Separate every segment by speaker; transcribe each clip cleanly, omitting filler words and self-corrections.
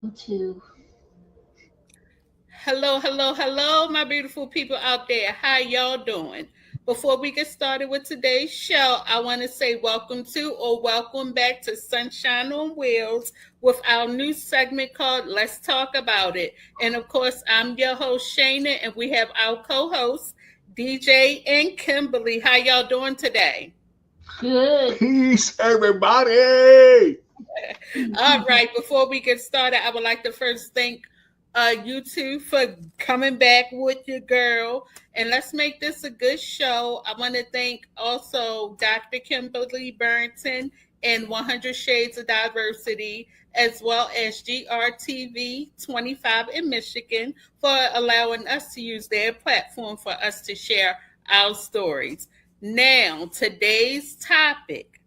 Speaker 1: to
Speaker 2: Hello, hello, hello, my beautiful people out there. How y'all doing? Before we get started with today's show, I want to say welcome to or welcome back to Sunshine on Wheels with our new segment called Let's Talk About It. And of course, I'm your host, Shana, and we have our co hosts, DJ and Kimberly. How y'all doing today?
Speaker 1: good.
Speaker 3: Peace, everybody.
Speaker 2: All right, before we get started, I would like to first thank you two for coming back with your girl. And let's make this a good show. I want to thank also Dr. Kimberly Burrington and 100 Shades of Diversity, as well as GRTV 25 in Michigan, for allowing us to use their platform for us to share our stories. Now, today's topic,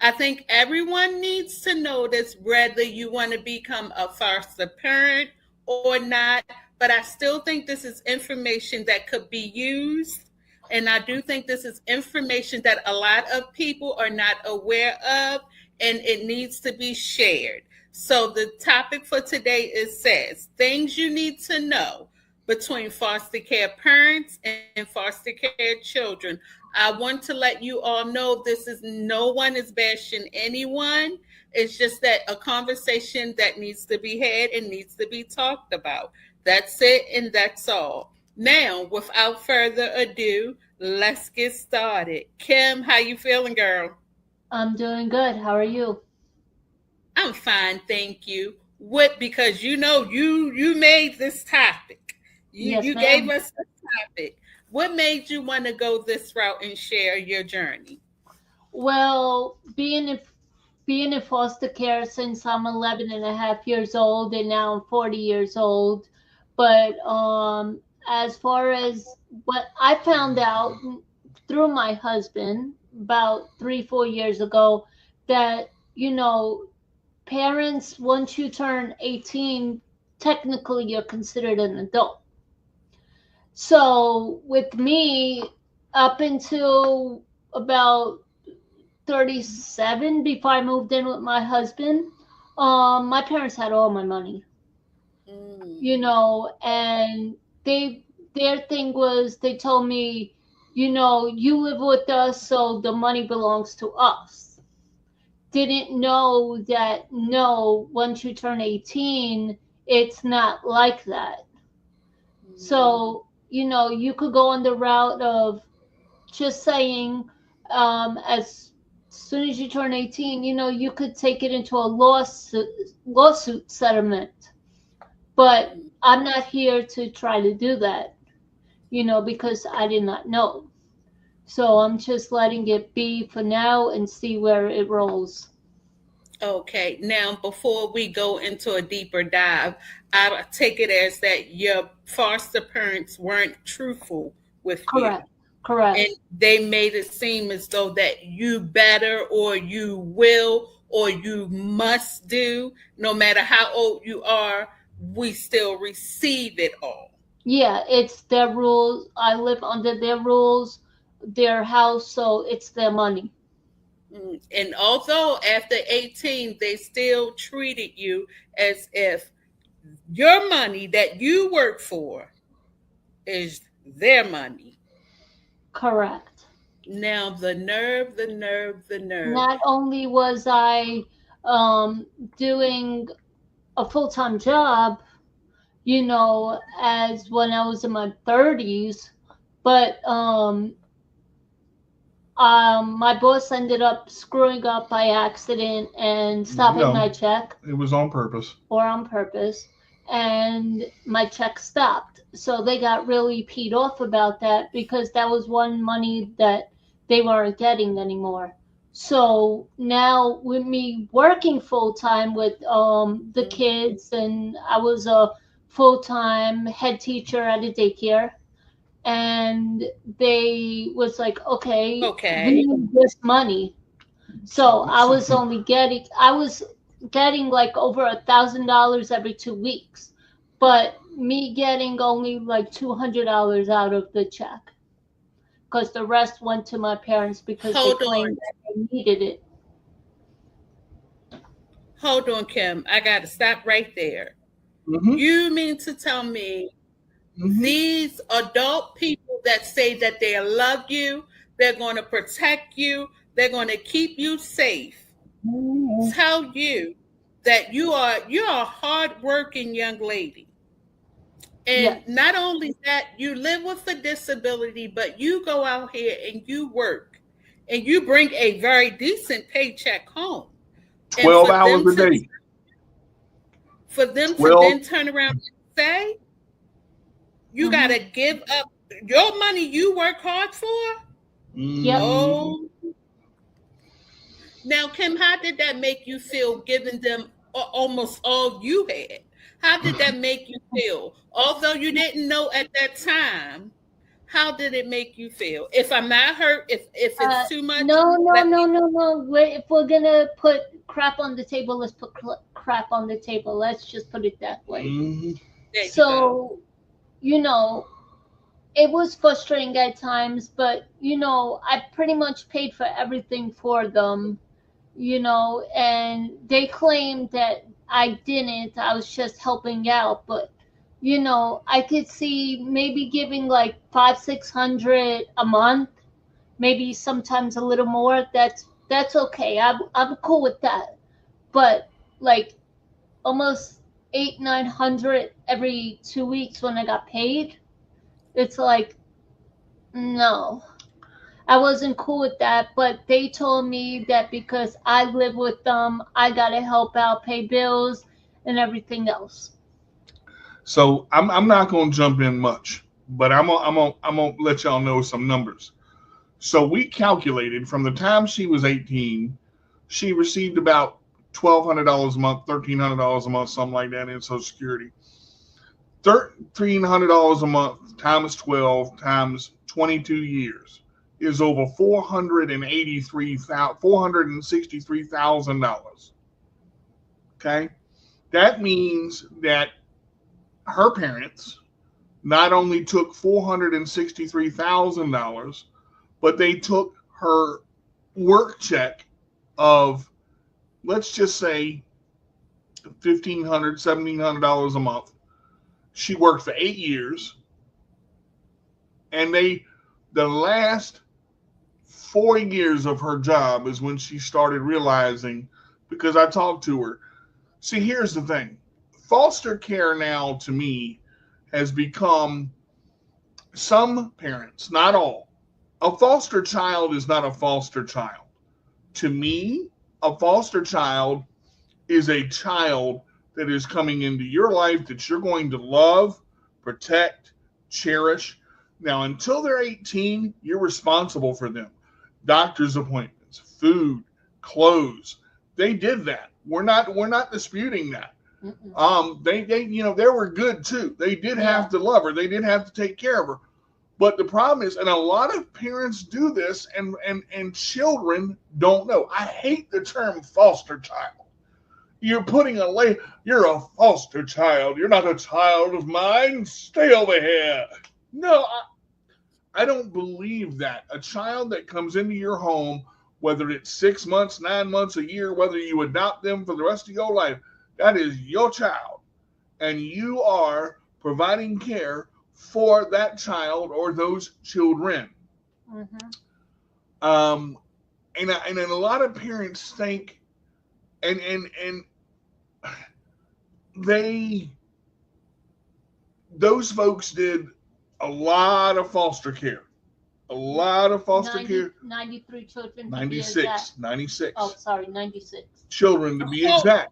Speaker 2: I think everyone needs to know this, whether you want to become a foster parent or not. But I still think this is information that could be used. And I do think this is information that a lot of people are not aware of, and it needs to be shared. So the topic for today is says things you need to know between foster care parents and foster care children. I want to let you all know this is no one is bashing anyone. It's just that a conversation that needs to be had and needs to be talked about. That's it and that's all. Now, without further ado, let's get started. Kim, how you feeling, girl?
Speaker 1: I'm doing good. How are you?
Speaker 2: I'm fine, thank you. What? Because you made this topic. You
Speaker 1: Yes,
Speaker 2: you gave
Speaker 1: ma'am.
Speaker 2: us a topic. What made you want to go this route and share your journey?
Speaker 1: Well, being in foster care since I'm 11 and a half years old and now I'm 40 years old. But as far as what I found out through my husband about 3, 4 years ago, that parents, once you turn 18, technically you're considered an adult. So with me, up until about 37, before I moved in with my husband, my parents had all my money,
Speaker 2: Mm,
Speaker 1: and they their thing was they told me, you live with us, so the money belongs to us. Didn't know that no, once you turn 18, it's not like that.
Speaker 2: mm,
Speaker 1: So, you could go on the route of just saying, as soon as you turn 18, you could take it into a lawsuit settlement. But
Speaker 2: mm.
Speaker 1: I'm not here to try to do that, because I did not know. So I'm just letting it be for now and see where it rolls.
Speaker 2: Okay, now before we go into a deeper dive, I take it as that your foster parents weren't truthful with you,
Speaker 1: Correct. Correct.
Speaker 2: and they made it seem as though that you better or you will or you must do, no matter how old you are, we still receive it all.
Speaker 1: Yeah, it's their rules. I live under their rules, their house, so it's their money.
Speaker 2: And although after 18, they still treated you as if your money that you work for is their money.
Speaker 1: Correct.
Speaker 2: Now, the nerve, the nerve, the nerve.
Speaker 1: Not only was I doing a full time job, as when I was in my 30s, but my boss ended up screwing up by accident and stopping my
Speaker 3: No,
Speaker 1: check,
Speaker 3: it was on purpose.
Speaker 1: or on purpose, and my check stopped. So they got really peed off about that because that was one money that they weren't getting anymore. So now with me working full time with the
Speaker 2: Mhm.
Speaker 1: kids, and I was a full time head teacher at a daycare, and they was like, okay, we
Speaker 2: Okay.
Speaker 1: need this money. So I was getting like over $1,000 every 2 weeks, but me getting only like $200 out of the check because the rest went to my parents because they
Speaker 2: Hold on.
Speaker 1: claimed that they needed it.
Speaker 2: Hold on, Kim. I got to stop right there.
Speaker 3: Mm-hmm.
Speaker 2: You mean to tell me these adult people that say that they love you, they're going to protect you, they're going to keep you safe, tell you that you're a hardworking young lady. And
Speaker 1: Yes.
Speaker 2: not only that, you live with a disability, but you go out here and you work and you bring a very decent paycheck home. And
Speaker 3: 12 hours a day.
Speaker 2: for them to
Speaker 3: 12.
Speaker 2: then turn around and say, you got to give up your money you work hard for?
Speaker 1: Yep.
Speaker 2: Oh. Now, Kim, how did that make you feel giving them almost all you had? How did that make you feel? Although you didn't know at that time, how did it make you feel? If I'm not hurt, if it's too much,
Speaker 1: no.
Speaker 2: let me.
Speaker 1: If we're gonna put crap on the table, let's put crap on the table. Let's just put it that way.
Speaker 2: There you go.
Speaker 1: So, you know, it was frustrating at times, but you know, I pretty much paid for everything for them. You know, and they claimed that I didn't. I was just helping out, but you know, I could see maybe giving like 500-600 a month, maybe sometimes a little more. That's okay. I'm cool with that. But like almost 800-900 every 2 weeks when I got paid, it's like no. I wasn't cool with that, but they told me that because I live with them, I gotta help out, pay bills, and everything else.
Speaker 3: So I'm not gonna jump in much, but I'm gonna let y'all know some numbers. So we calculated from the time she was 18, she received about $1,200 a month, $1,300 a month, something like that in Social Security. $1,300 a month times 12 times 22 years is over $463,000. Okay, that means that her parents not only took $463,000, but they took her work check of, let's just say, $1,500, $1,700 a month. She worked for 8 years, and the last 4 years of her job is when she started realizing, because I talked to her. See, here's the thing. Foster care now, to me, has become, some parents, not all. A foster child is not a foster child. To me, a foster child is a child that is coming into your life that you're going to love, protect, cherish. Now, until they're 18, you're responsible for them. Doctor's appointments, food, clothes. They did that. We're not disputing that. They were good too. They did have to love her. They did have to take care of her. But the problem is, and a lot of parents do this, and children don't know. I hate the term foster child. You're putting you're a foster child. You're not a child of mine. Stay over here. No, I don't believe that. A child that comes into your home, whether it's 6 months, 9 months, a year, whether you adopt them for the rest of your life, that is your child. And you are providing care for that child or those children. And a lot of parents think, and those folks did a lot of foster care. A lot of foster care.
Speaker 1: 93 children.
Speaker 3: 96.
Speaker 1: Oh, sorry, 96.
Speaker 3: Children to be exact.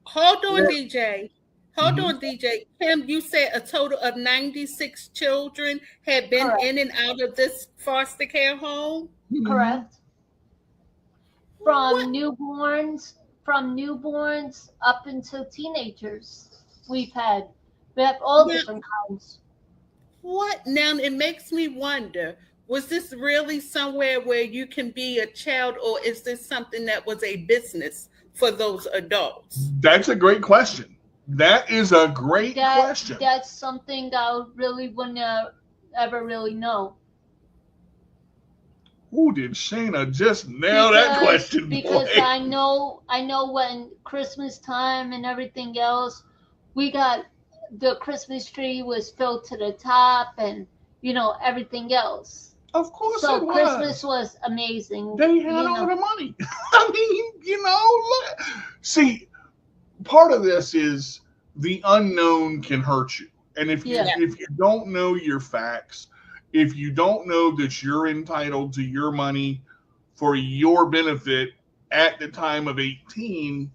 Speaker 2: Hold on, DJ. Hold on, DJ. Kim, you said a total of 96 children had been in and out of this foster care home?
Speaker 1: Correct. From newborns up until teenagers. We have all different kinds.
Speaker 2: What? Now, it makes me wonder, was this really somewhere where you can be a child, or is this something that was a business for those adults?
Speaker 3: That's a great question. That is a great question.
Speaker 1: That's something I really wouldn't ever really know.
Speaker 3: Who did Shana just nail that question?
Speaker 1: Because
Speaker 3: boy?
Speaker 1: I know when Christmas time and everything else, we got the Christmas tree was filled to the top, and everything else.
Speaker 3: Of course
Speaker 1: So
Speaker 3: it was.
Speaker 1: Christmas was amazing.
Speaker 3: They had all the money. I mean, look. See, part of this is the unknown can hurt you. And if you don't know your facts, if you don't know that you're entitled to your money for your benefit at the time of 18,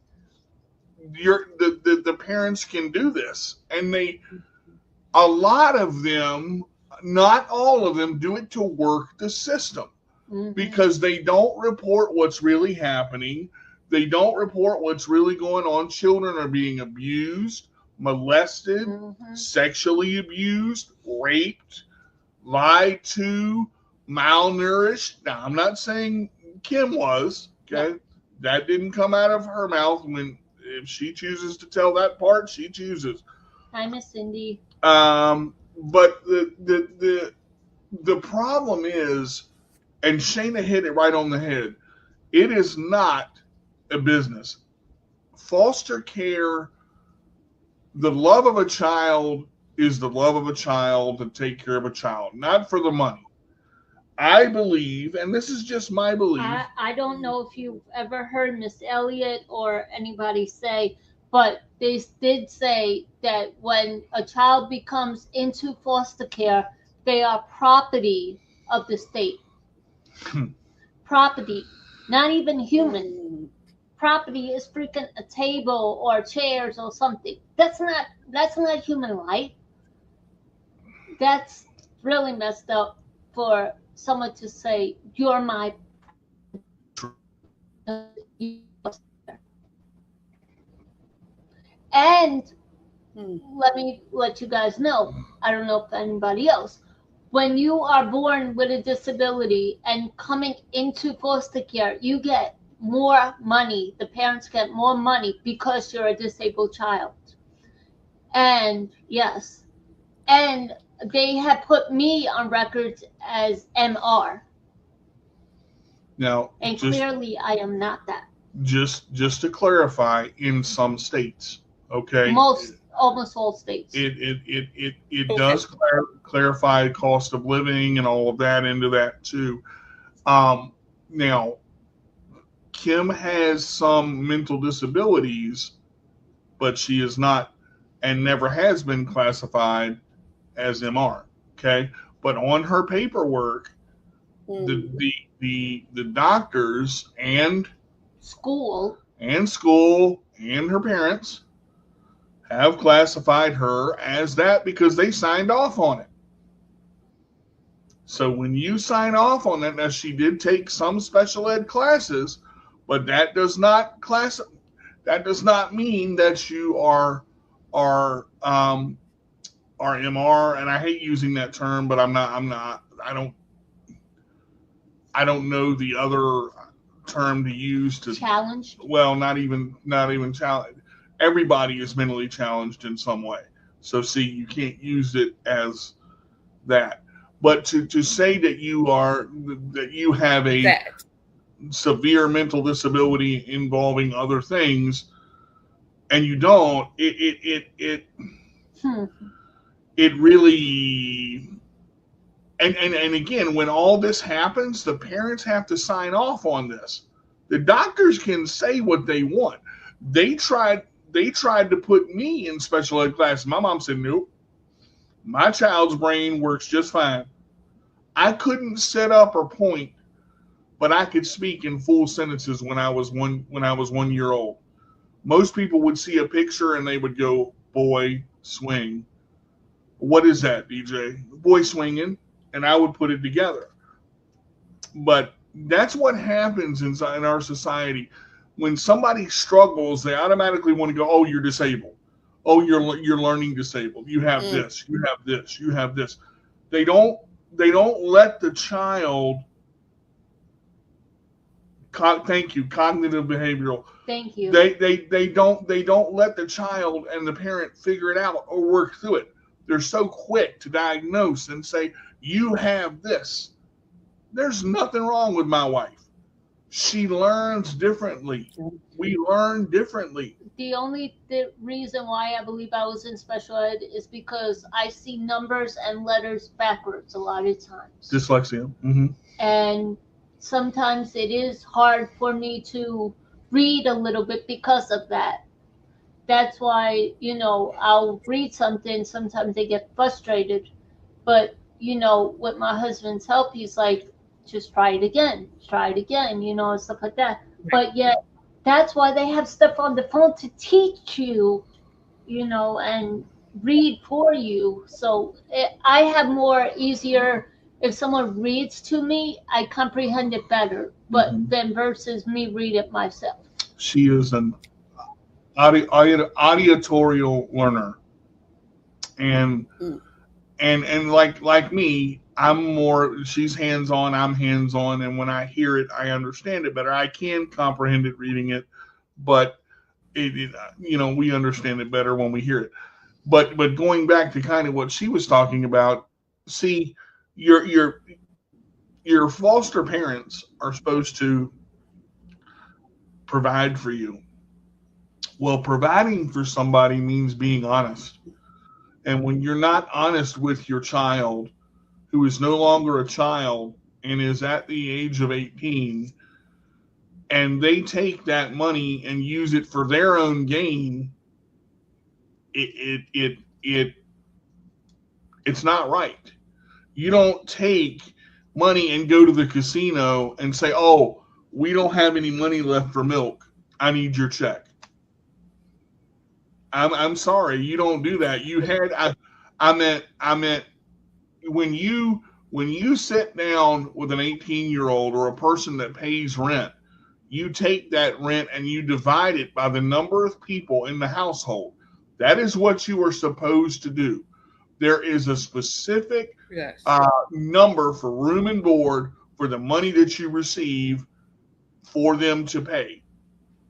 Speaker 3: the parents can do this. And a lot of them, not all of them, do it to work the system. Because they don't report what's really happening. They don't report what's really going on. Children are being abused, molested, sexually abused, raped, lied to, malnourished. Now, I'm not saying Kim was, okay? No. That didn't come out of her mouth. If she chooses to tell that part, she chooses.
Speaker 1: Hi, Miss Cindy.
Speaker 3: But the problem is, and Shana hit it right on the head, it is not a business. Foster care, the love of a child is the love of a child to take care of a child, not for the money. I believe, and this is just my belief.
Speaker 1: I don't know if you've ever heard Miss Elliott or anybody say, but they did say that when a child becomes into foster care, they are property of the state. Property, not even human. Property is freaking a table or chairs or something. That's not human life. That's really messed up for someone to say you're my. And let me let you guys know. I don't know if anybody else. When you are born with a disability and coming into foster care, you get more money. The parents get more money because you're a disabled child. And yes, and they have put me on records as MR.
Speaker 3: Now,
Speaker 1: and clearly I am not that.
Speaker 3: Just to clarify, in some states, okay?
Speaker 1: Almost all states.
Speaker 3: It does clarify cost of living and all of that into that too. Now, Kim has some mental disabilities, but she is not and never has been classified as MR. Okay, but on her paperwork, the doctors and
Speaker 1: school
Speaker 3: and her parents have classified her as that because they signed off on it. So when you sign off on it, now she did take some special ed classes, but that does not mean that you are MR, and I hate using that term, but I don't know the other term to use to
Speaker 1: challenged.
Speaker 3: Well, not even challenged. Everybody is mentally challenged in some way. So see, you can't use it as that. But to say that you have a severe mental disability involving other things, and you don't, it really, and again, when all this happens, the parents have to sign off on this. The doctors can say what they want. They tried to put me in special ed class. My mom said, nope. My child's brain works just fine. I couldn't set up or point, but I could speak in full sentences when I was 1 year old. Most people would see a picture and they would go, boy, swing. What is that, DJ? Boy swinging. And I would put it together. But that's what happens in our society. When somebody struggles, they automatically want to go, oh, you're disabled. Oh, you're learning disabled. You have this, you have this, you have this. They don't let the child, thank you, cognitive behavioral.
Speaker 1: Thank you.
Speaker 3: They don't let the child and the parent figure it out or work through it. They're so quick to diagnose and say, you have this. There's nothing wrong with my wife. She learns differently. We learn differently.
Speaker 1: The only reason why I believe I was in special ed is because I see numbers and letters backwards a lot of times.
Speaker 3: Dyslexia. Mm-hmm.
Speaker 1: And sometimes it is hard for me to read a little bit because of that. That's why, I'll read something, sometimes I get frustrated. But, with my husband's help, he's like, just try it again, and stuff like that. But yet, that's why they have stuff on the phone to teach you, and read for you. So I have more easier, if someone reads to me, I comprehend it better, but then versus me read it myself.
Speaker 3: She is an auditorial learner, and like me, I'm more. She's hands on. I'm hands on, and when I hear it, I understand it better. I can comprehend it reading it, but we understand it better when we hear it. But going back to kind of what she was talking about, see, your foster parents are supposed to provide for you. Well, providing for somebody means being honest. And when you're not honest with your child, who is no longer a child and is at the age of 18, and they take that money and use it for their own gain, it's not right. You don't take money and go to the casino and say, "Oh, we don't have any money left for milk. I need your check." I'm sorry, you don't do that. I meant when you sit down with an 18-year-old or a person that pays rent, you take that rent and you divide it by the number of people in the household. That is what you are supposed to do. There is a specific number for room and board for the money that you receive for them to pay.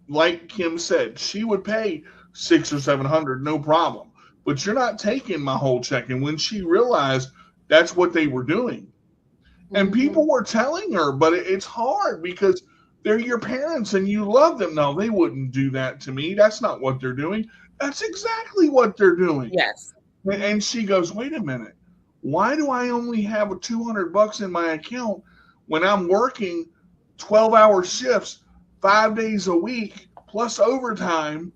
Speaker 3: Like Kim said, she would pay $600 or $700, no problem. But you're not taking my whole check. And when she realized that's what they were doing, and people were telling her, but it's hard because they're your parents and you love them. No, they wouldn't do that to me. That's not what they're doing. That's exactly what they're doing.
Speaker 2: Yes.
Speaker 3: And she goes, wait a minute. Why do I only have $200 in my account when I'm working 12-hour shifts 5 days a week plus overtime,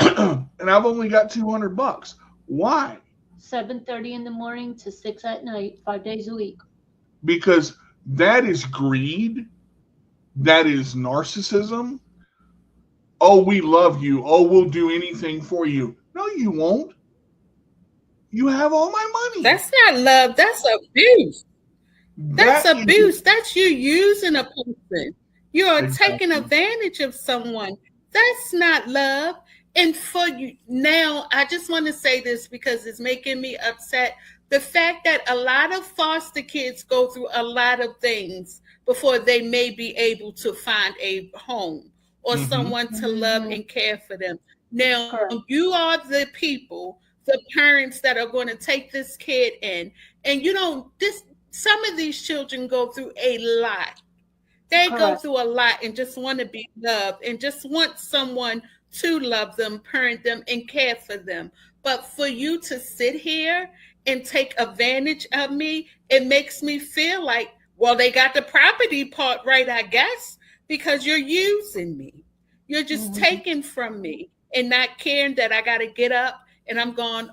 Speaker 3: and I've only got $200? Why?
Speaker 1: 7:30 in the morning to 6 at night, 5 days a week.
Speaker 3: Because that is greed. That is narcissism. Oh, we love you. Oh, we'll do anything for you. No, you won't. You have all my money.
Speaker 2: That's not love. That's abuse. That's abuse. That's you using a person. You're taking advantage of someone. That's not love. And for you now, I just want to say this because it's making me upset. The fact that a lot of foster kids go through a lot of things before they may be able to find a home or someone to love and care for them. Now, you are the people, the parents that are going to take this kid in. And some of these children go through a lot. They go through a lot and just want to be loved and just want someone to love them, parent them, and care for them. But for you to sit here and take advantage of me, it makes me feel like, well, they got the property part right, I guess, because you're using me. You're just taking from me and not caring that I got to get up and I'm gone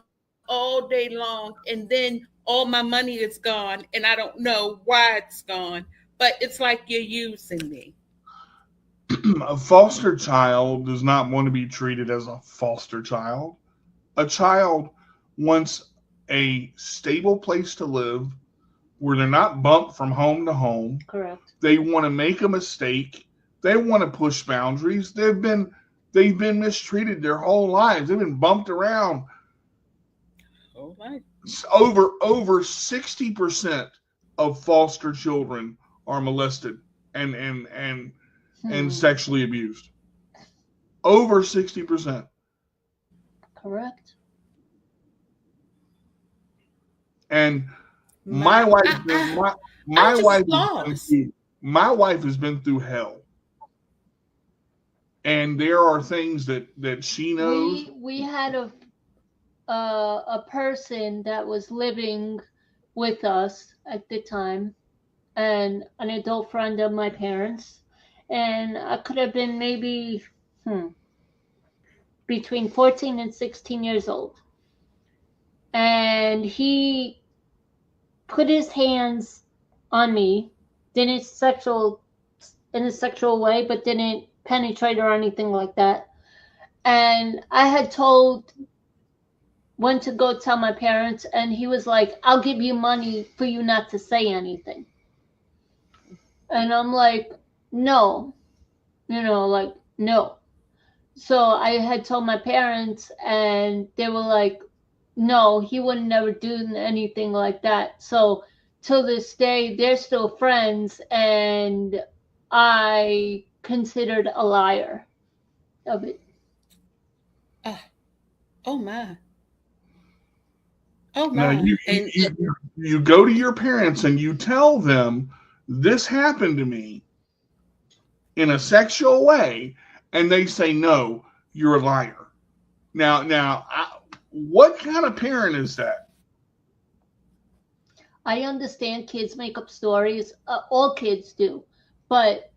Speaker 2: all day long. And then all my money is gone and I don't know why it's gone. But it's like you're using me.
Speaker 3: A foster child does not want to be treated as a foster child. A child wants a stable place to live where they're not bumped from home to home.
Speaker 1: Correct.
Speaker 3: They want to make a mistake. They want to push boundaries. They've been mistreated their whole lives. They've been bumped around.
Speaker 2: Oh my.
Speaker 3: Over 60% of foster children are molested and sexually abused. Over 60%.
Speaker 1: Correct.
Speaker 3: And My wife, my
Speaker 2: I'm
Speaker 3: wife,
Speaker 2: just lost.
Speaker 3: my wife has been through hell, and there are things that she knows.
Speaker 1: We had a person that was living with us at the time, and an adult friend of my parents, and I could have been maybe between 14 and 16 years old, and he put his hands on me, didn't sexual in a sexual way, but didn't penetrate or anything like that. And I had went to go tell my parents, and he was like, "I'll give you money for you not to say anything." And I'm like, "No," like, no. So I had told my parents, and they were like, "No, he would never do anything like that." So till this day, they're still friends, and I considered a liar of it.
Speaker 2: Oh my. Oh
Speaker 3: Now
Speaker 2: my. And
Speaker 3: you go to your parents and you tell them this happened to me in a sexual way, and they say no, you're a liar. What kind of parent is that?
Speaker 1: I understand kids make up stories. All kids do. But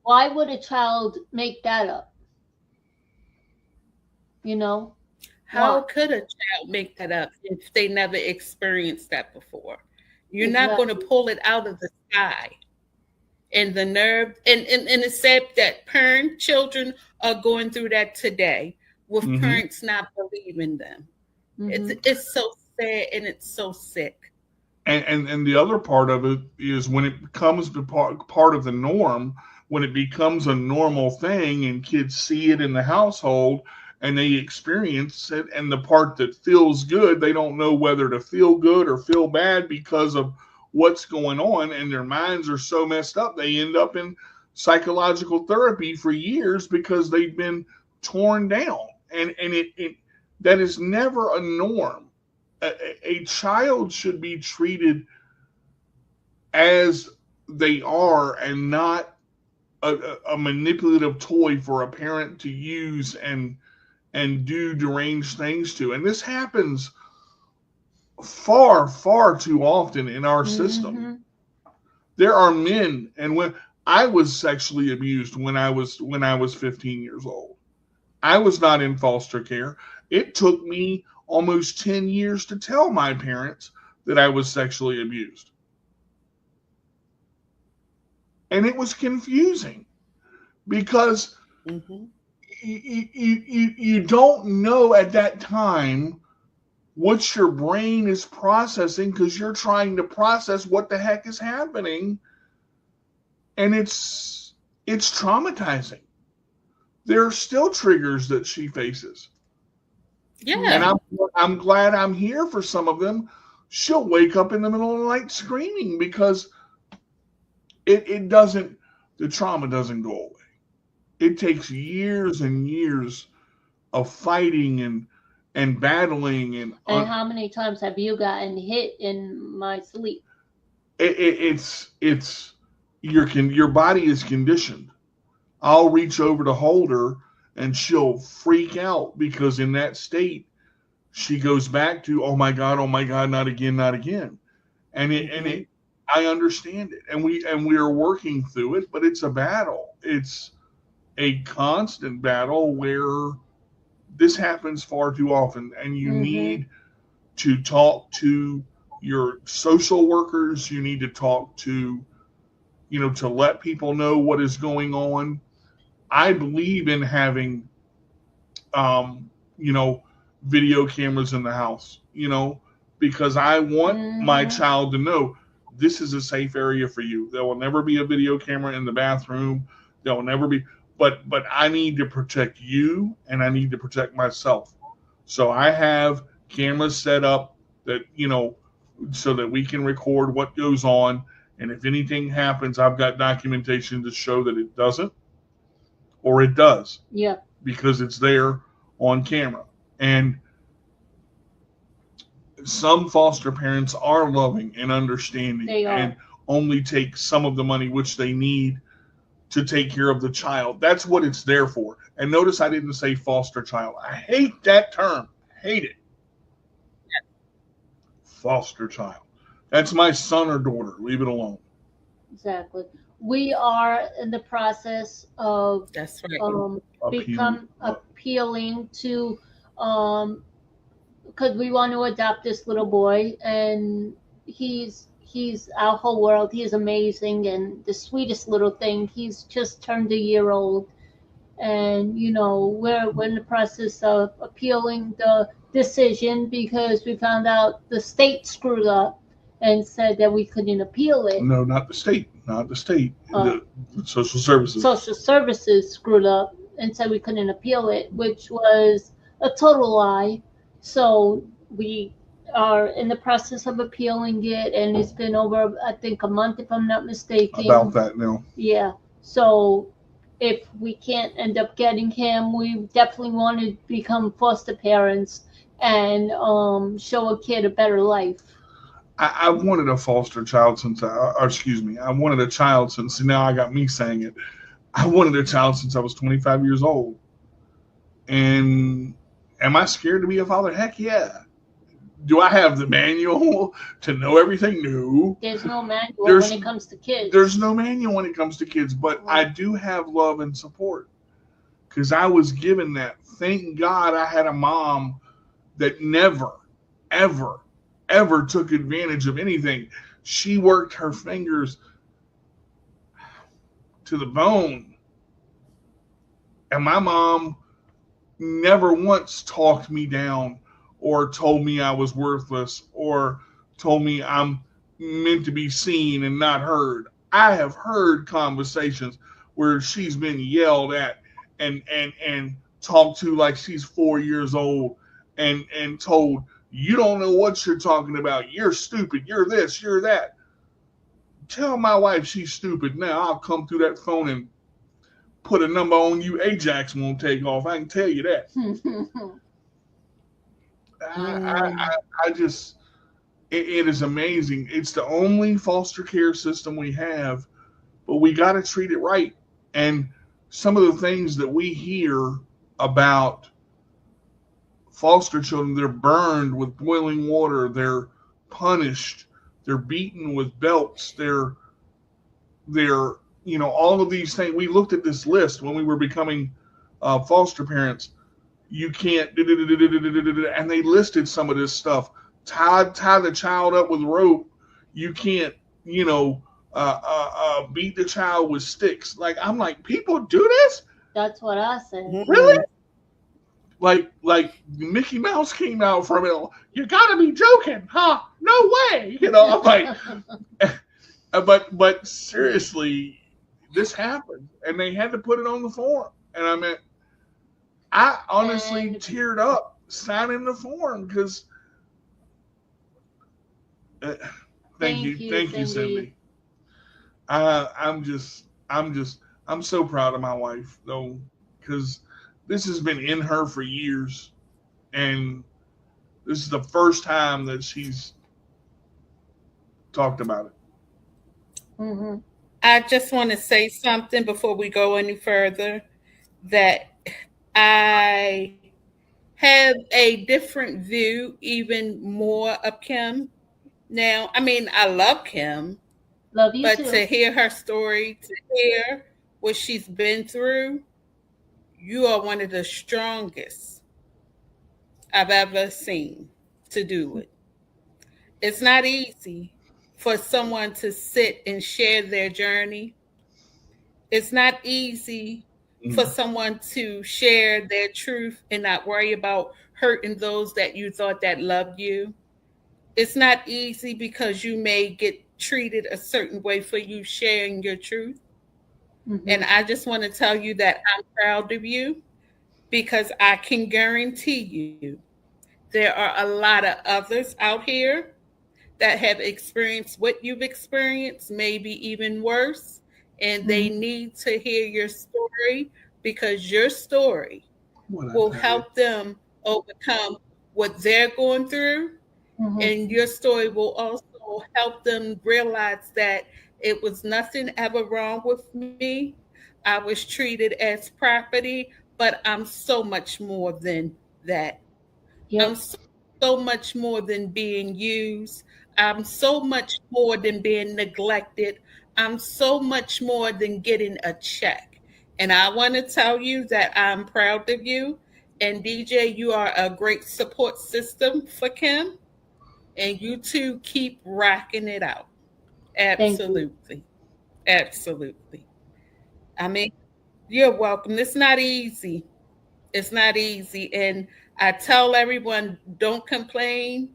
Speaker 1: why would a child make that up?
Speaker 2: how
Speaker 1: Why?
Speaker 2: could a child make that up if they never experienced that before? You're not going to
Speaker 1: Exactly.
Speaker 2: pull it out of the sky. And the nerve, and it's sad that children are going through that today with
Speaker 3: Mm-hmm.
Speaker 2: parents not believing them.
Speaker 1: Mm-hmm.
Speaker 2: It's so sad and it's so sick.
Speaker 3: And the other part of it is when it becomes part of the norm, when it becomes a normal thing and kids see it in the household and they experience it, and the part that feels good, they don't know whether to feel good or feel bad because of what's going on, and their minds are so messed up they end up in psychological therapy for years because they've been torn down, and it that is never a norm. A child should be treated as they are and not a manipulative toy for a parent to use and do deranged things to. And this happens far, far too often in our system.
Speaker 1: Mm-hmm.
Speaker 3: There are men, and when I was sexually abused when I was 15 years old, I was not in foster care. It took me almost 10 years to tell my parents that I was sexually abused. And it was confusing because
Speaker 2: Mm-hmm.
Speaker 3: you don't know at that time what your brain is processing because you're trying to process what the heck is happening, and it's traumatizing. There are still triggers that she faces, and
Speaker 2: Yeah.
Speaker 3: I'm glad I'm here for some of them. She'll wake up in the middle of the night screaming because it doesn't the trauma doesn't go away. It takes years and years of fighting and battling
Speaker 1: And how many times have you gotten hit in my sleep?
Speaker 3: it's your body is conditioned. I'll reach over to hold her and she'll freak out because in that state she goes back to oh my god, not again, not again. And
Speaker 2: Mm-hmm.
Speaker 3: I understand it, and we are working through it, but it's a battle. It's a constant battle where this happens far too often, and you
Speaker 1: Mm-hmm.
Speaker 3: need to talk to your social workers. You need to talk to to let people know what is going on. I believe in having um, you know video cameras in the house. Because I want my
Speaker 1: Mm-hmm.
Speaker 3: child to know this is a safe area for you. There will never be a video camera in the bathroom. There will never be. But I need to protect you, and I need to protect myself. So I have cameras set up that so that we can record what goes on. And if anything happens, I've got documentation to show that it doesn't or it does
Speaker 1: Yeah.
Speaker 3: because it's there on camera. And some foster parents are loving and understanding and only take some of the money which they need to take care of the child. That's what it's there for. And notice I didn't say foster child. I hate that term. Hate it. Foster child. That's my son or daughter. Leave it alone.
Speaker 1: Exactly. We are in the process of
Speaker 2: That's right.
Speaker 1: appealing to because we want to adopt this little boy, and he's our whole world. He's amazing and the sweetest little thing. He's just turned a year old, and we're in the process of appealing the decision because we found out the state screwed up and said that we couldn't appeal it.
Speaker 3: No, not the state. Not the state. The social services.
Speaker 1: Social services screwed up and said we couldn't appeal it, which was a total lie. So we are in the process of appealing it, and it's been over, I think, a month, if I'm not mistaken.
Speaker 3: About that now.
Speaker 1: Yeah. So if we can't end up getting him, we definitely want to become foster parents and show a kid a better life.
Speaker 3: I wanted a foster child since I wanted a child since, now I got me saying it. I wanted a child since I was 25 years old. And am I scared to be a father? Heck yeah. Do I have the manual to know everything? No.
Speaker 1: There's no manual when it comes to kids.
Speaker 3: There's no manual when it comes to kids, but I do have love and support because I was given that. Thank God I had a mom that never, ever, ever took advantage of anything. She worked her fingers to the bone. And my mom never once talked me down or told me I was worthless or told me I'm meant to be seen and not heard. I have heard conversations where she's been yelled at and talked to like she's 4 years old and told, you don't know what you're talking about. You're stupid. You're this, you're that. Tell my wife she's stupid now. I'll come through that phone and put a number on you Ajax won't take off. I can tell you that. I just, it is amazing. It's the only foster care system we have, but we got to treat it right. And some of the things that we hear about foster children, they're burned with boiling water, they're punished, they're beaten with belts, they're all of these things. We looked at this list when we were becoming foster parents. You can't, and they listed some of this stuff. Tie the child up with rope. You can't, beat the child with sticks. Like, I'm like, people do this?
Speaker 1: That's what I said.
Speaker 3: Really? Like Mickey Mouse came out from it. You gotta be joking, huh? No way. I'm like, but seriously, this happened, and they had to put it on the form. And I mean, I honestly teared up signing the form because. Thank you, Cindy. I'm so proud of my wife though, because this has been in her for years, and this is the first time that she's talked about it.
Speaker 1: Mm-hmm.
Speaker 2: I just want to say something before we go any further, that I have a different view, even more of Kim now. I mean, I love Kim.
Speaker 1: Love you
Speaker 2: but
Speaker 1: too.
Speaker 2: To hear her story, to hear what she's been through, you are one of the strongest I've ever seen to do it. It's not easy for someone to sit and share their journey. It's not easy for someone to share their truth and not worry about hurting those that you thought that loved you. It's not easy because you may get treated a certain way for you sharing your truth. Mm-hmm. And I just want to tell you that I'm proud of you, because I can guarantee you there are a lot of others out here that have experienced what you've experienced, maybe even worse, and they need to hear your story, because your story will help them overcome what they're going through,
Speaker 1: Mm-hmm.
Speaker 2: And your story will also help them realize that it was nothing ever wrong with me. I was treated as property, but I'm so much more than that. I'm
Speaker 1: Yep.
Speaker 2: so much more than being used. I'm so much more than being neglected. I'm so much more than getting a check. And I want to tell you that I'm proud of you. And DJ, you are a great support system for Kim. And you two keep rocking it out.
Speaker 1: Thank you.
Speaker 2: Absolutely. Absolutely. I mean, you're welcome. It's not easy. It's not easy. And I tell everyone, don't complain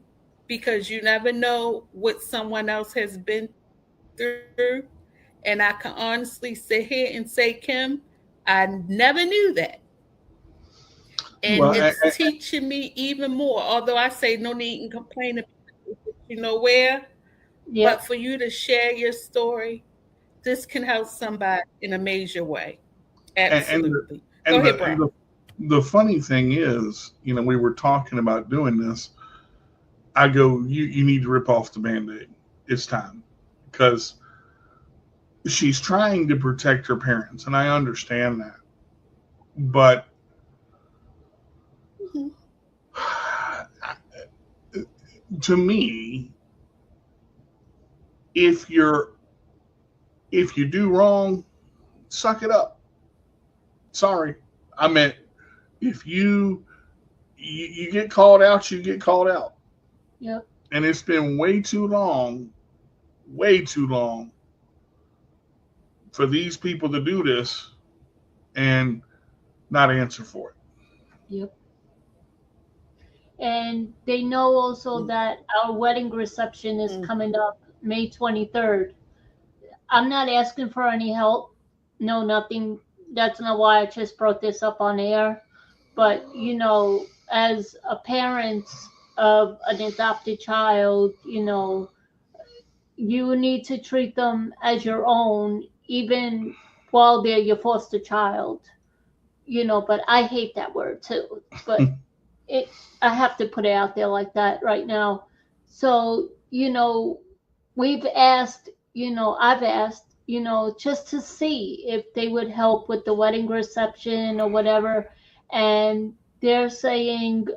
Speaker 2: because you never know what someone else has been through. And I can honestly sit here and say, Kim, I never knew that. And it's
Speaker 3: Well,
Speaker 2: teaching me even more. Although I say no need and complain about it, you know where. But
Speaker 1: Yep.
Speaker 2: for you to share your story, this can help somebody in a major way.
Speaker 3: and and
Speaker 2: Absolutely. Go
Speaker 3: and
Speaker 2: ahead,
Speaker 3: the,
Speaker 2: bro.
Speaker 3: and the the funny thing is, we were talking about doing this. I go, you need to rip off the band-aid. It's time, because she's trying to protect her parents, and I understand that. But
Speaker 2: Mhm.
Speaker 3: to me, if you do wrong, suck it up. Sorry, I meant, if you get called out, you get called out,
Speaker 1: Yep.
Speaker 3: and it's been way too long for these people to do this and not answer for it.
Speaker 1: Yep. And they know also that our wedding reception is
Speaker 2: Mhm.
Speaker 1: coming up May 23rd. I'm not asking for any help. No, nothing. That's not why I just brought this up on air. But, as a parent of an adopted child, you need to treat them as your own, even while they're your foster child. But I hate that word too. But it, I have to put it out there like that right now. So, we've asked, I've asked, just to see if they would help with the wedding reception or whatever. And they're saying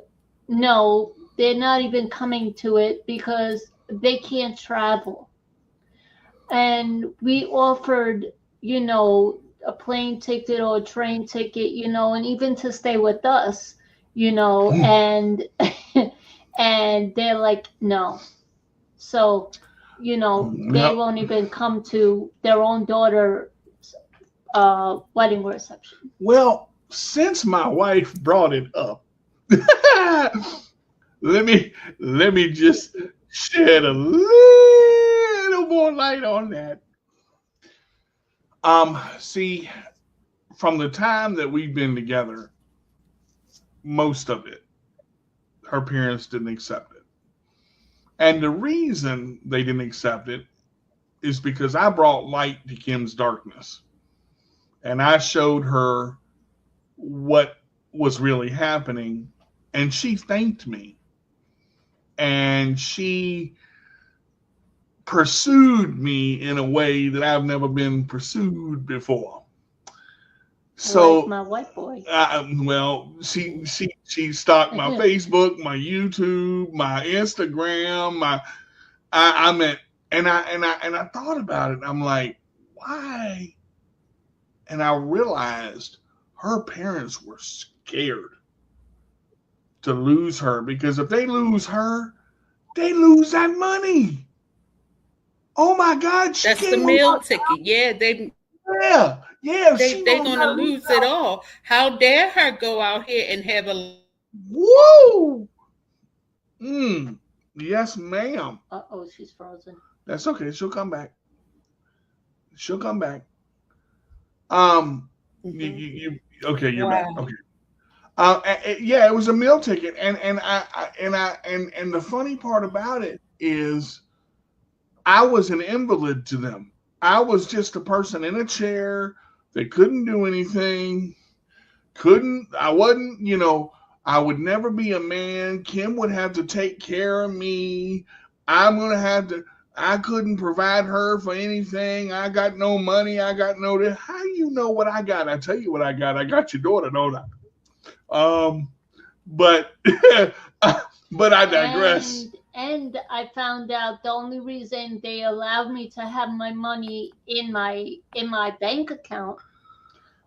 Speaker 1: no, they're not even coming to it because they can't travel. And we offered, a plane ticket or a train ticket, and even to stay with us, and and they're like, no. So, they
Speaker 3: Well,
Speaker 1: won't even come to their own daughter's wedding reception.
Speaker 3: well, since my wife brought it up, let me just shed a little more light on that. See, from the time that we've been together, most of it, her parents didn't accept it. And the reason they didn't accept it is because I brought light to Kim's darkness. And I showed her what was really happening. And she thanked me. And she pursued me in a way that I've never been pursued before.
Speaker 1: Like
Speaker 3: So,
Speaker 1: my white boy.
Speaker 3: well, she stalked my Facebook, my YouTube, my Instagram, I meant, and I thought about it. I'm like, why? And I realized her parents were scared to lose her, because if they lose her, they lose that money. Oh my God, she
Speaker 2: That's the
Speaker 3: gave a
Speaker 2: meal
Speaker 3: lot.
Speaker 2: ticket. Yeah, they
Speaker 3: Yeah, yeah,
Speaker 2: they
Speaker 3: she
Speaker 2: they
Speaker 3: knows
Speaker 2: gonna
Speaker 3: how to lose
Speaker 2: lose it
Speaker 3: out.
Speaker 2: all. How dare her go out here and have a
Speaker 3: Woo! Mm. Yes, ma'am.
Speaker 1: Uh-oh, she's frozen.
Speaker 3: That's okay. She'll come back. She'll come back. Um, you okay? You're back.
Speaker 2: wow.
Speaker 3: Okay. Yeah, it was a meal ticket, and the funny part about it is, I was an invalid to them. I was just a person in a chair that couldn't do anything. Couldn't. I wasn't. I would never be a man. Kim would have to take care of me. I'm going to have to, I couldn't provide her for anything. I got no money. I got no, how you know what I got? I tell you what I got. I got your daughter, don't I? But, but I digress.
Speaker 1: And I found out the only reason they allowed me to have my money in my bank account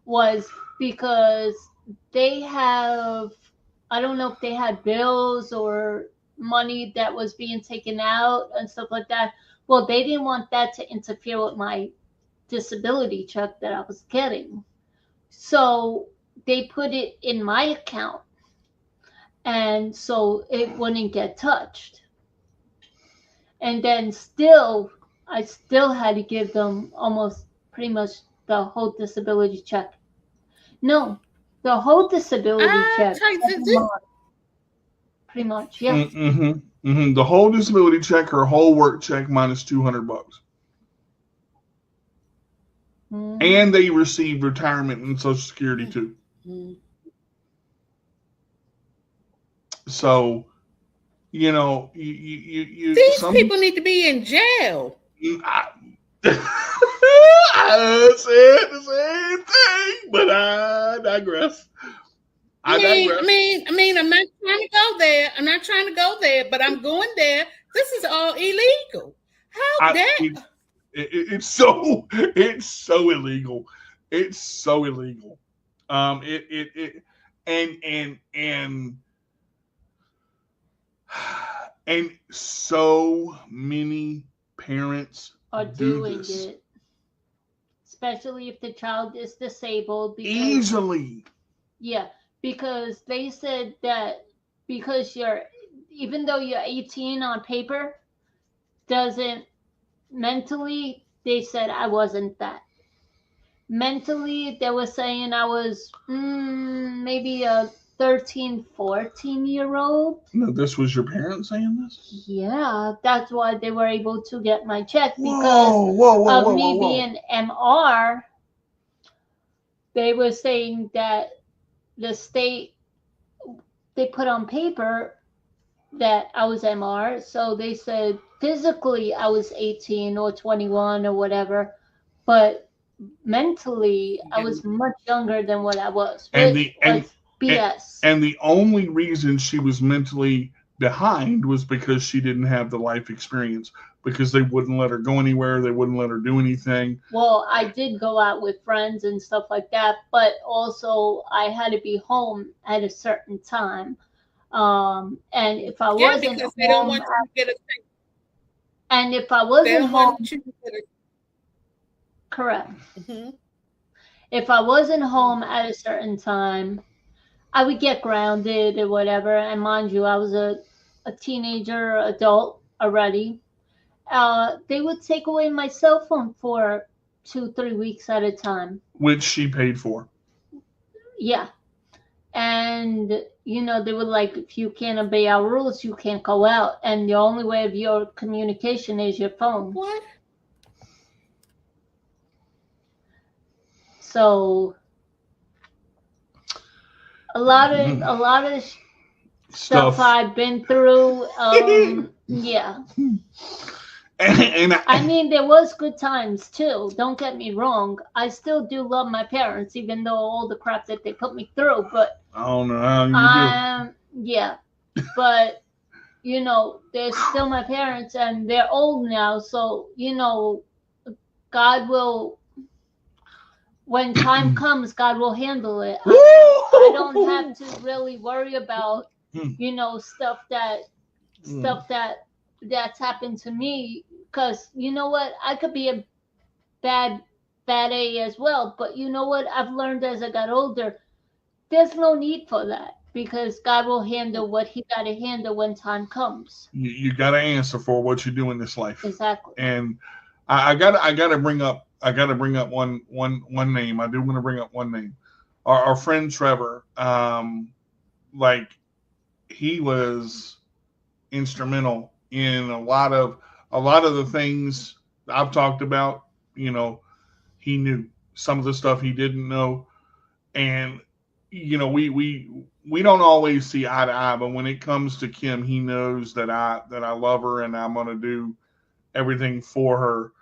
Speaker 1: was because they have, I don't know if they had bills or money that was being taken out and stuff like that. Well, they didn't want that to interfere with my disability check that I was getting. So they put it in my account. And so it wouldn't get touched. And then I still had to give them almost pretty much the whole disability check. No, the whole disability check. Pretty much, yeah.
Speaker 3: The whole disability check, her whole work check minus $200. And they received retirement and Social Security too. So, you know,
Speaker 2: these people need to be in jail.
Speaker 3: I said the same thing, but I digress.
Speaker 2: I mean, I'm not trying to go there. I'm not trying to go there, but I'm going there. This is all illegal. How that?
Speaker 3: It's so illegal. It's so illegal. And so many parents
Speaker 1: are doing it, especially if the child is disabled.
Speaker 3: Easily.
Speaker 1: Yeah, because they said that because even though you're 18 on paper, doesn't mentally, they said I wasn't that. Mentally, they were saying I was maybe a 13, 14-year-old.
Speaker 3: No, this was your parents saying this?
Speaker 1: Yeah, that's why they were able to get my check because of me being MR. They were saying that the state, they put on paper that I was MR, so they said physically I was 18 or 21 or whatever, but mentally I was much younger than what I was. BS.
Speaker 3: And the only reason she was mentally behind was because she didn't have the life experience, because they wouldn't let her go anywhere. They wouldn't let her do anything.
Speaker 1: Well, I did go out with friends and stuff like that, but also I had to be home at a certain time. And if I wasn't home,
Speaker 2: they don't want you to get a thing.
Speaker 1: And if I wasn't home, correct. Mm-hmm. If I wasn't home at a certain time, I would get grounded or whatever. And mind you, I was a teenager, adult already. They would take away my cell phone for 2-3 weeks at a time.
Speaker 3: Which she paid for.
Speaker 1: Yeah. And, you know, they were like, if you can't obey our rules, you can't go out. And the only way of your communication is your phone.
Speaker 2: What?
Speaker 1: So a lot of stuff I've been through. Yeah.
Speaker 3: And
Speaker 1: I mean, there was good times too. Don't get me wrong. I still do love my parents, even though all the crap that they put me through. But
Speaker 3: I don't know how you do.
Speaker 1: Yeah. But you know, they're still my parents, and they're old now. So you know, God will. When time comes, God will handle it. I don't have to really worry about, you know, stuff that's happened to me. Because you know what, I could be a bad A as well. But you know what, I've learned as I got older, there's no need for that, because God will handle what He got to handle when time comes.
Speaker 3: You got to answer for what you do in this life.
Speaker 1: Exactly.
Speaker 3: And I gotta bring up one name. I do want to bring up one name. Our friend Trevor, like, he was instrumental in a lot of the things I've talked about. You know, he knew some of the stuff he didn't know, and we don't always see eye to eye, but when it comes to Kim, he knows that I love her and I'm gonna do everything for her.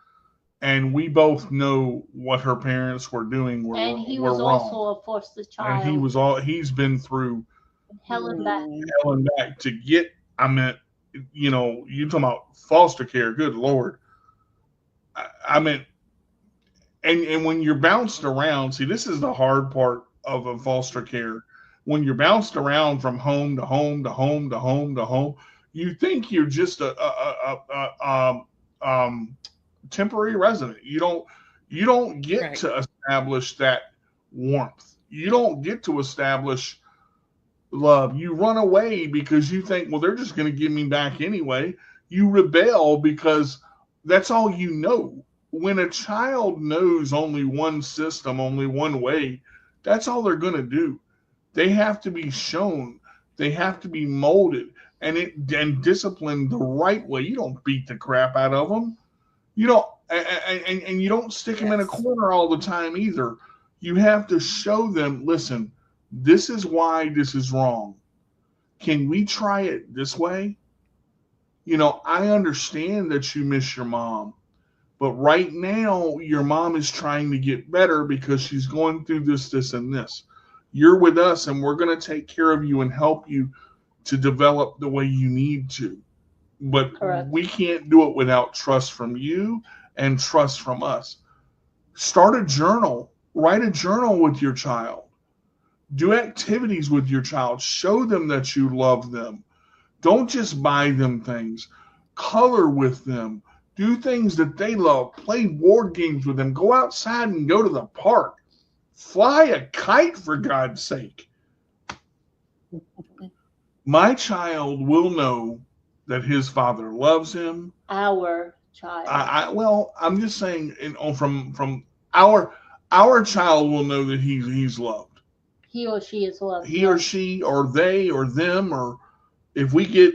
Speaker 3: And we both know what her parents were doing
Speaker 1: And he
Speaker 3: were
Speaker 1: was
Speaker 3: wrong.
Speaker 1: also a foster
Speaker 3: And
Speaker 1: child.
Speaker 3: he's been through
Speaker 1: Hell and back.
Speaker 3: hell and back to get. I meant, you talking about foster care? Good Lord. I meant, and when you're bounced around, see, this is the hard part of a foster care. When you're bounced around from home to home to home to home to home, you think you're just a temporary resident. You don't get
Speaker 2: Right.
Speaker 3: to establish that warmth. You don't get to establish love. You run away because you think, well, they're just going to give me back anyway. You rebel because that's all you know. When a child knows only one system, only one way, that's all they're going to do. They have to be shown, they have to be molded and disciplined the right way. You don't beat the crap out of them. You don't, and you don't stick them in a
Speaker 2: Yes.
Speaker 3: corner all the time either. You have to show them, listen, this is why this is wrong. Can we try it this way? I understand that you miss your mom, but right now your mom is trying to get better because she's going through this, and this. You're with us, and we're going to take care of you and help you to develop the way you need to. But
Speaker 1: Correct.
Speaker 3: we can't do it without trust from you and trust from us. Start a journal. Write a journal with your child. Do activities with your child. Show them that you love them. Don't just buy them things. Color with them. Do things that they love. Play board games with them. Go outside and go to the park. Fly a kite, for God's sake. My child will know that his father loves him.
Speaker 1: Our child.
Speaker 3: Well, I'm just saying, from our child will know that he's loved.
Speaker 1: He or she is loved.
Speaker 3: He or she or they or them, or if we get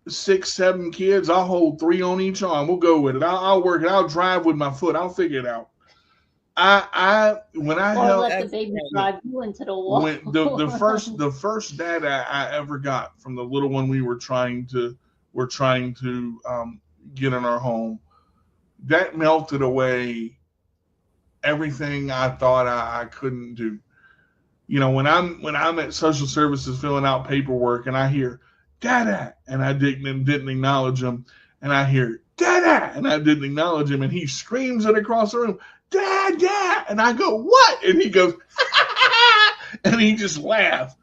Speaker 3: 6, 7 kids, I'll hold 3 on each arm. We'll go with it. I'll work it. I'll drive with my foot. I'll figure it out. When I
Speaker 1: Or
Speaker 3: helped,
Speaker 1: let the baby drive you into the wall.
Speaker 3: when the first data I ever got from the little one we were trying to get in our home, that melted away everything I thought I couldn't do. When I'm at social services filling out paperwork and I hear Dada, and I didn't acknowledge him, and I hear Dada, and I didn't acknowledge him, and he screams it across the room, Dada, and I go, what? And he goes, and he just laughs.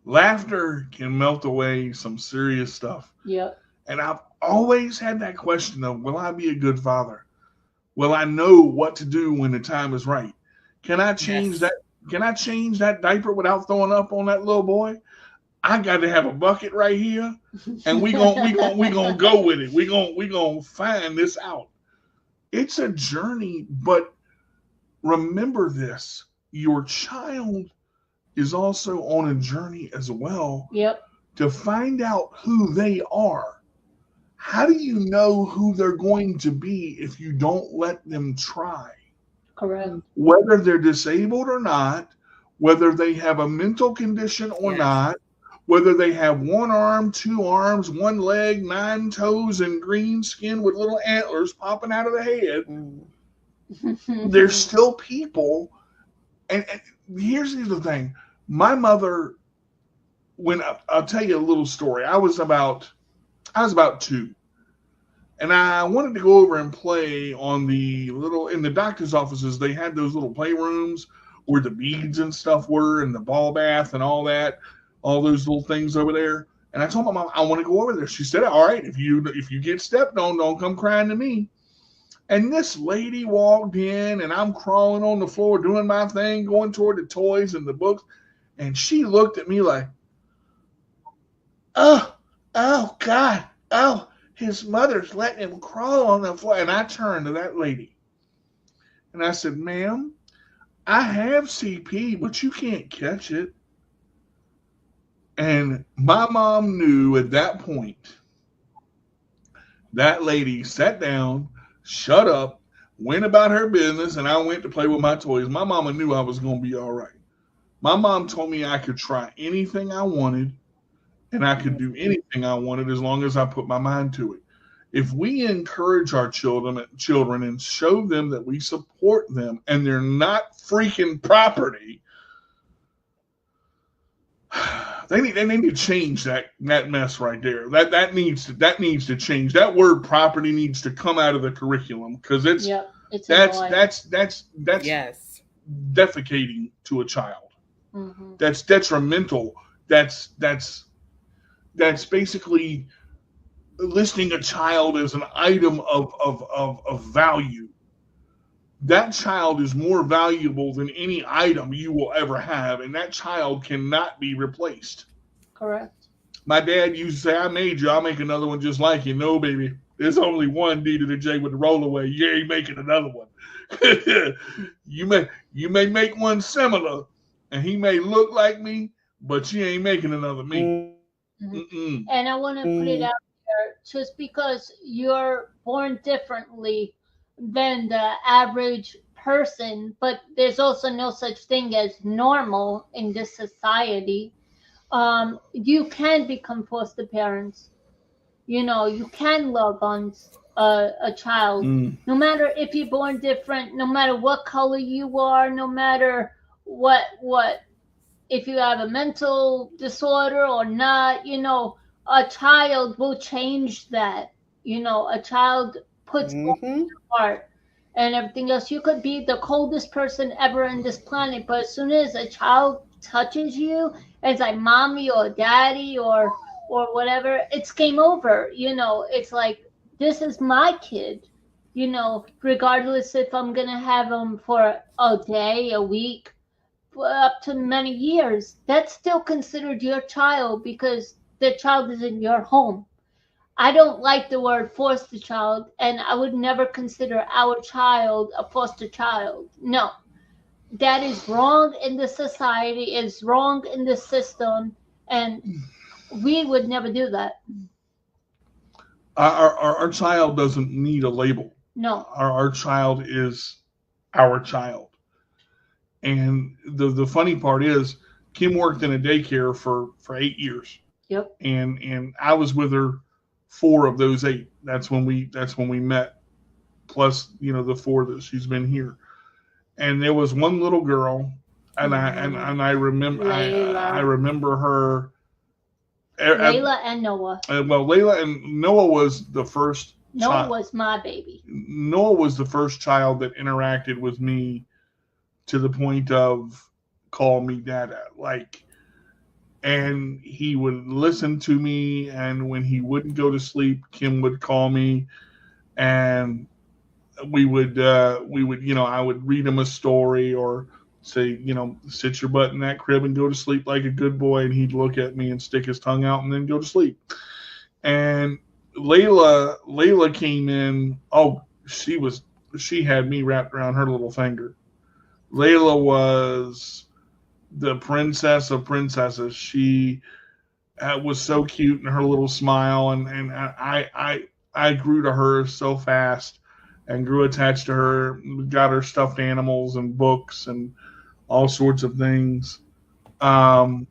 Speaker 3: Laughter can melt away some serious stuff.
Speaker 1: Yep.
Speaker 3: And I've always had that question of, will I be a good father? Will I know what to do when the time is right? Can I change that? Can I change that diaper without throwing up on that little boy? I got to have a bucket right here, and we gonna go with it. We gonna find this out. It's a journey, but remember this: your child is also on a journey as well.
Speaker 1: Yep.
Speaker 3: To find out who they are. How do you know who they're going to be if you don't let them try?
Speaker 1: Correct.
Speaker 3: Whether they're disabled or not, whether they have a mental condition or not, whether they have 1 arm, 2 arms, 1 leg, 9 toes, and green skin with little antlers popping out of the head, they're still people. And here's the other thing. My mother, I'll tell you a little story. I was about 2. And I wanted to go over and play on in the doctor's offices, they had those little playrooms where the beads and stuff were and the ball bath and all that, all those little things over there. And I told my mom, I want to go over there. She said, all right, if you get stepped on, don't come crying to me. And this lady walked in, and I'm crawling on the floor doing my thing, going toward the toys and the books. And she looked at me like, oh God, his mother's letting him crawl on the floor. And I turned to that lady and I said, ma'am, I have CP, but you can't catch it. And my mom knew at that point, that lady sat down, shut up, went about her business, and I went to play with my toys. My mama knew I was going to be all right. My mom told me I could try anything I wanted and I could do anything I wanted as long as I put my mind to it. If we encourage our children and show them that we support them and they're not freaking property, they need to change that mess right there. That needs to change. That word property needs to come out of the curriculum because that's
Speaker 2: yes,
Speaker 3: defecating to a child.
Speaker 1: Mm-hmm.
Speaker 3: That's detrimental. That's basically listing a child as an item of value. That child is more valuable than any item you will ever have, and that child cannot be replaced.
Speaker 1: Correct.
Speaker 3: My dad used to say, I made you, I'll make another one just like you. No, baby, there's only one D to the J with the Rollaway. You ain't making another one. You may make one similar, and he may look like me, but you ain't making another me.
Speaker 1: Mm-hmm. And I want to put it out there, just because you're born differently than the average person, but there's also no such thing as normal in this society. You can become foster parents. You can love on a child, no matter if you're born different, no matter what color you are, no matter what if you have a mental disorder or not. A child will change that. A child puts heart and everything else. You could be the coldest person ever in this planet, but as soon as a child touches you, it's like mommy or daddy or whatever, it's game over. It's like, this is my kid. Regardless if I'm gonna have him for a day, a week, up to many years, that's still considered your child because the child is in your home. I don't like the word foster child, and I would never consider our child a foster child. No, that is wrong in the society, is wrong in the system, and we would never do that.
Speaker 3: Our child doesn't need a label.
Speaker 1: No.
Speaker 3: Our child is our child. And the funny part is, Kim worked in a daycare for 8 years.
Speaker 1: Yep.
Speaker 3: And I was with her 4 of those 8. That's when we met. Plus, the 4 that she's been here. And there was one little girl, and I remember I remember her.
Speaker 1: Layla and Noah.
Speaker 3: Well, Layla and Noah was the first.
Speaker 1: Noah was my baby.
Speaker 3: Noah was the first child that interacted with me to the point of call me dada, and he would listen to me, and when he wouldn't go to sleep, Kim would call me, and we would I would read him a story or say, sit your butt in that crib and go to sleep like a good boy, and he'd look at me and stick his tongue out and then go to sleep. And Layla came in. Oh, she had me wrapped around her little finger. Layla was the princess of princesses. She was so cute in her little smile, and I grew to her so fast and grew attached to her. Got her stuffed animals and books and all sorts of things. And